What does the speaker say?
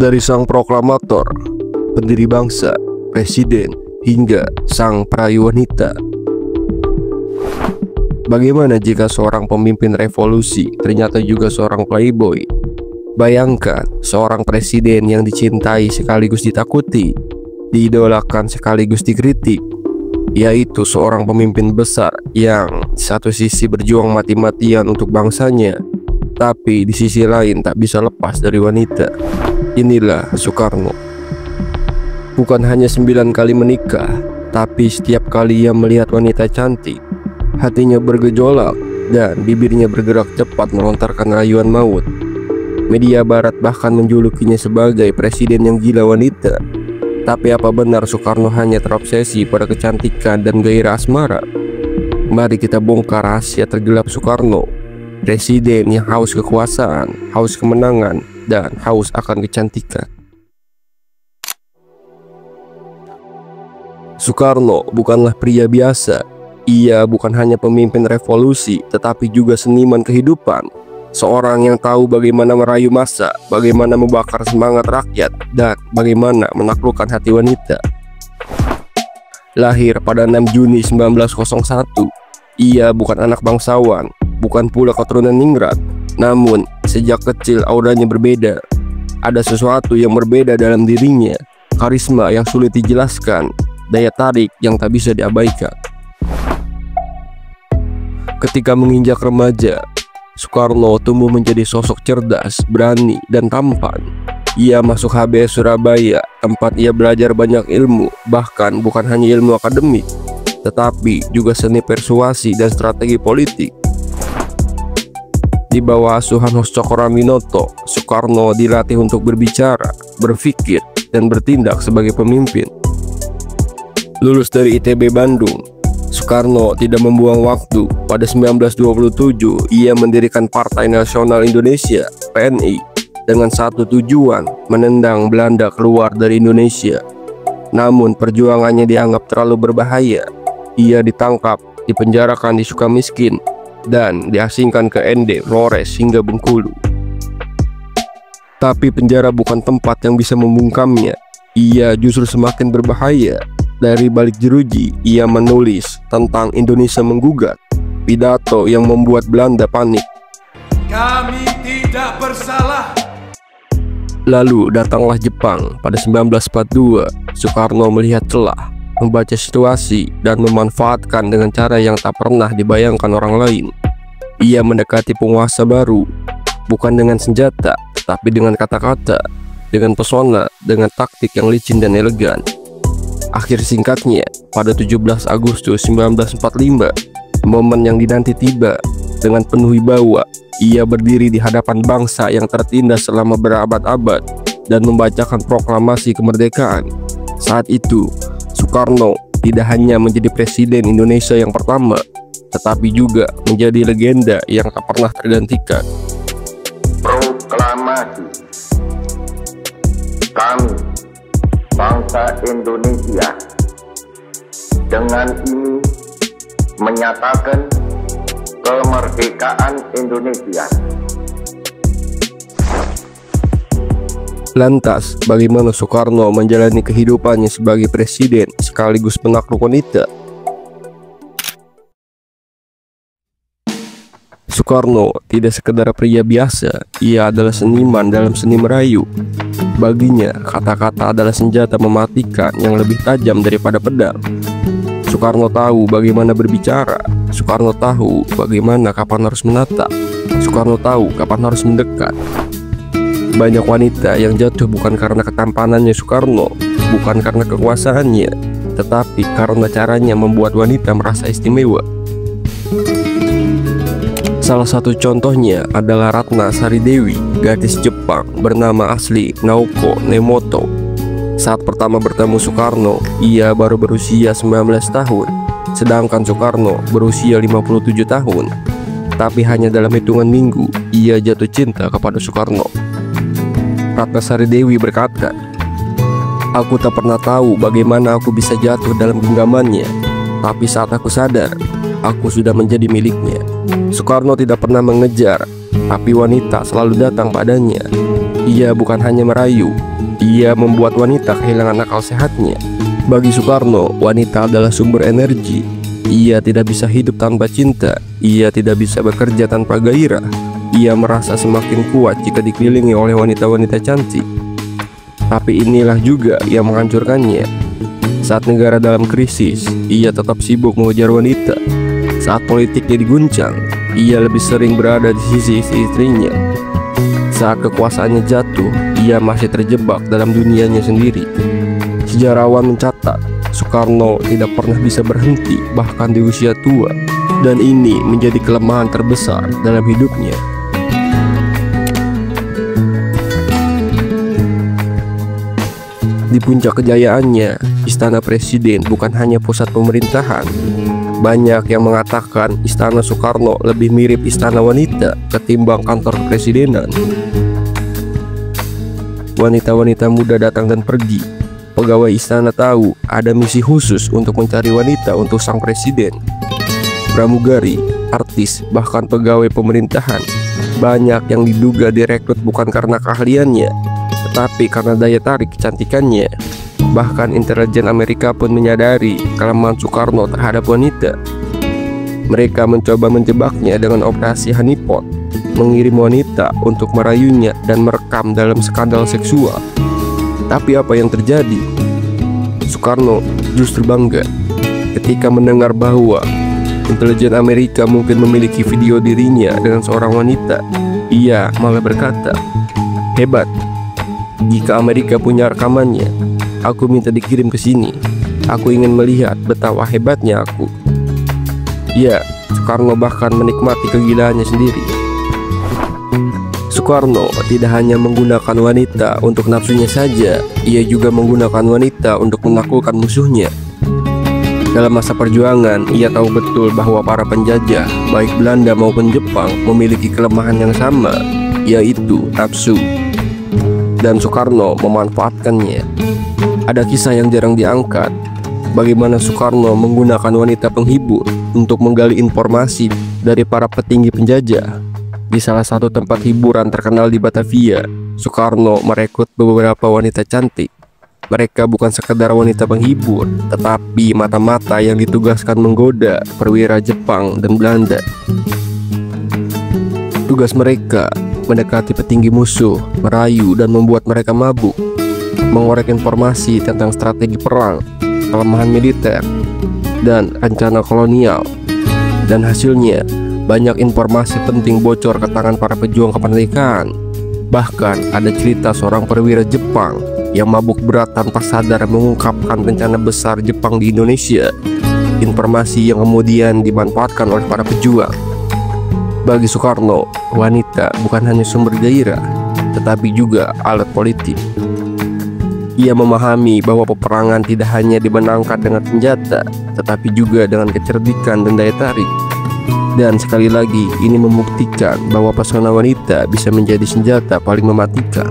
Dari sang proklamator, pendiri bangsa, presiden, hingga sang perayu wanita. Bagaimana jika seorang pemimpin revolusi ternyata juga seorang playboy? Bayangkan seorang presiden yang dicintai sekaligus ditakuti, diidolakan sekaligus dikritik, yaitu seorang pemimpin besar yang di satu sisi berjuang mati-matian untuk bangsanya, tapi di sisi lain tak bisa lepas dari wanita. Inilah Soekarno. Bukan hanya 9 kali menikah, tapi setiap kali ia melihat wanita cantik, hatinya bergejolak dan bibirnya bergerak cepat melontarkan rayuan maut. Media barat bahkan menjulukinya sebagai presiden yang gila wanita. Tapi apa benar Soekarno hanya terobsesi pada kecantikan dan gairah asmara? Mari kita bongkar rahasia tergelap Soekarno, presiden yang haus kekuasaan, haus kemenangan, dan haus akan kecantikan. Soekarno bukanlah pria biasa. Ia bukan hanya pemimpin revolusi, tetapi juga seniman kehidupan. Seorang yang tahu bagaimana merayu massa, bagaimana membakar semangat rakyat, dan bagaimana menaklukkan hati wanita. Lahir pada 6 Juni 1901, ia bukan anak bangsawan, bukan pula keturunan ningrat. Namun, sejak kecil auranya berbeda. Ada sesuatu yang berbeda dalam dirinya, karisma yang sulit dijelaskan, daya tarik yang tak bisa diabaikan. Ketika menginjak remaja, Soekarno tumbuh menjadi sosok cerdas, berani, dan tampan. Ia masuk HBS Surabaya, tempat ia belajar banyak ilmu, bahkan bukan hanya ilmu akademik, tetapi juga seni persuasi dan strategi politik. Di bawah asuhan Hos Cokroaminoto, Soekarno dilatih untuk berbicara, berpikir, dan bertindak sebagai pemimpin. Lulus dari ITB Bandung, Soekarno tidak membuang waktu. Pada 1927, ia mendirikan Partai Nasional Indonesia (PNI) dengan satu tujuan, menendang Belanda keluar dari Indonesia. Namun perjuangannya dianggap terlalu berbahaya. Ia ditangkap, dipenjarakan di Sukamiskin, dan diasingkan ke ND, Flores, hingga Bengkulu. Tapi penjara bukan tempat yang bisa membungkamnya. Ia justru semakin berbahaya. Dari balik jeruji, ia menulis tentang Indonesia menggugat, pidato yang membuat Belanda panik. Kami tidak bersalah. Lalu datanglah Jepang pada 1942. Soekarno melihat celah, membaca situasi, dan memanfaatkan dengan cara yang tak pernah dibayangkan orang lain. Ia mendekati penguasa baru, bukan dengan senjata, tetapi dengan kata-kata, dengan pesona, dengan taktik yang licin dan elegan. Akhir singkatnya, pada 17 Agustus 1945, momen yang dinanti tiba. Dengan penuh wibawa, ia berdiri di hadapan bangsa yang tertindas selama berabad-abad dan membacakan proklamasi kemerdekaan. Saat itu, Soekarno tidak hanya menjadi presiden Indonesia yang pertama, tetapi juga menjadi legenda yang tak pernah tergantikan. Proklamasi. Kami, bangsa Indonesia, dengan ini menyatakan kemerdekaan Indonesia. Lantas, bagaimana Soekarno menjalani kehidupannya sebagai presiden sekaligus penakluk wanita? Soekarno tidak sekedar pria biasa, ia adalah seniman dalam seni merayu. Baginya, kata-kata adalah senjata mematikan yang lebih tajam daripada pedang. Soekarno tahu bagaimana berbicara, Soekarno tahu bagaimana kapan harus menatap, Soekarno tahu kapan harus mendekat. Banyak wanita yang jatuh bukan karena ketampanannya Soekarno, bukan karena kekuasaannya, tetapi karena caranya membuat wanita merasa istimewa. Salah satu contohnya adalah Ratna Sari Dewi, gadis Jepang bernama asli Naoko Nemoto. Saat pertama bertemu Soekarno, ia baru berusia 19 tahun, sedangkan Soekarno berusia 57 tahun. Tapi hanya dalam hitungan minggu, ia jatuh cinta kepada Soekarno. Ratna Sari Dewi berkata, "Aku tak pernah tahu bagaimana aku bisa jatuh dalam genggamannya, tapi saat aku sadar, aku sudah menjadi miliknya." Soekarno tidak pernah mengejar, tapi wanita selalu datang padanya. Ia bukan hanya merayu, Ia membuat wanita kehilangan akal sehatnya. Bagi Soekarno, wanita adalah sumber energi. Ia tidak bisa hidup tanpa cinta. Ia tidak bisa bekerja tanpa gairah. Ia merasa semakin kuat jika dikelilingi oleh wanita-wanita cantik. Tapi inilah juga yang menghancurkannya. Saat negara dalam krisis, ia tetap sibuk mengejar wanita. Saat politiknya diguncang, ia lebih sering berada di sisi istri-istrinya. Saat kekuasaannya jatuh, ia masih terjebak dalam dunianya sendiri. Sejarawan mencatat, Soekarno tidak pernah bisa berhenti bahkan di usia tua, dan ini menjadi kelemahan terbesar dalam hidupnya. Di puncak kejayaannya, Istana Presiden bukan hanya pusat pemerintahan. Banyak yang mengatakan Istana Soekarno lebih mirip istana wanita ketimbang kantor kepresidenan. Wanita-wanita muda datang dan pergi. Pegawai istana tahu ada misi khusus untuk mencari wanita untuk sang presiden. Pramugari, artis, bahkan pegawai pemerintahan, banyak yang diduga direkrut bukan karena keahliannya, tetapi karena daya tarik kecantikannya. Bahkan intelijen Amerika pun menyadari kelemahan Soekarno terhadap wanita. Mereka mencoba menjebaknya dengan operasi honeypot, mengirim wanita untuk merayunya dan merekam dalam skandal seksual. Tapi apa yang terjadi? Soekarno justru bangga ketika mendengar bahwa intelijen Amerika mungkin memiliki video dirinya dengan seorang wanita. Ia malah berkata, "Hebat, jika Amerika punya rekamannya, aku minta dikirim ke sini. Aku ingin melihat betapa hebatnya aku." Ya, Soekarno bahkan menikmati kegilaannya sendiri. Soekarno tidak hanya menggunakan wanita untuk nafsunya saja, ia juga menggunakan wanita untuk menaklukkan musuhnya. Dalam masa perjuangan, ia tahu betul bahwa para penjajah, baik Belanda maupun Jepang, memiliki kelemahan yang sama, yaitu nafsu. Dan Soekarno memanfaatkannya. Ada kisah yang jarang diangkat, bagaimana Soekarno menggunakan wanita penghibur untuk menggali informasi dari para petinggi penjajah. Di salah satu tempat hiburan terkenal di Batavia, Soekarno merekrut beberapa wanita cantik. Mereka bukan sekedar wanita penghibur, tetapi mata-mata yang ditugaskan menggoda perwira Jepang dan Belanda. Tugas mereka mendekati petinggi musuh, merayu dan membuat mereka mabuk, mengorek informasi tentang strategi perang, kelemahan militer, dan rencana kolonial. Dan hasilnya, banyak informasi penting bocor ke tangan para pejuang kemerdekaan. Bahkan ada cerita seorang perwira Jepang yang mabuk berat tanpa sadar mengungkapkan rencana besar Jepang di Indonesia. Informasi yang kemudian dimanfaatkan oleh para pejuang. Bagi Soekarno, wanita bukan hanya sumber gairah, tetapi juga alat politik. Ia memahami bahwa peperangan tidak hanya dimenangkan dengan senjata, tetapi juga dengan kecerdikan dan daya tarik. Dan sekali lagi, ini membuktikan bahwa pesona wanita bisa menjadi senjata paling mematikan.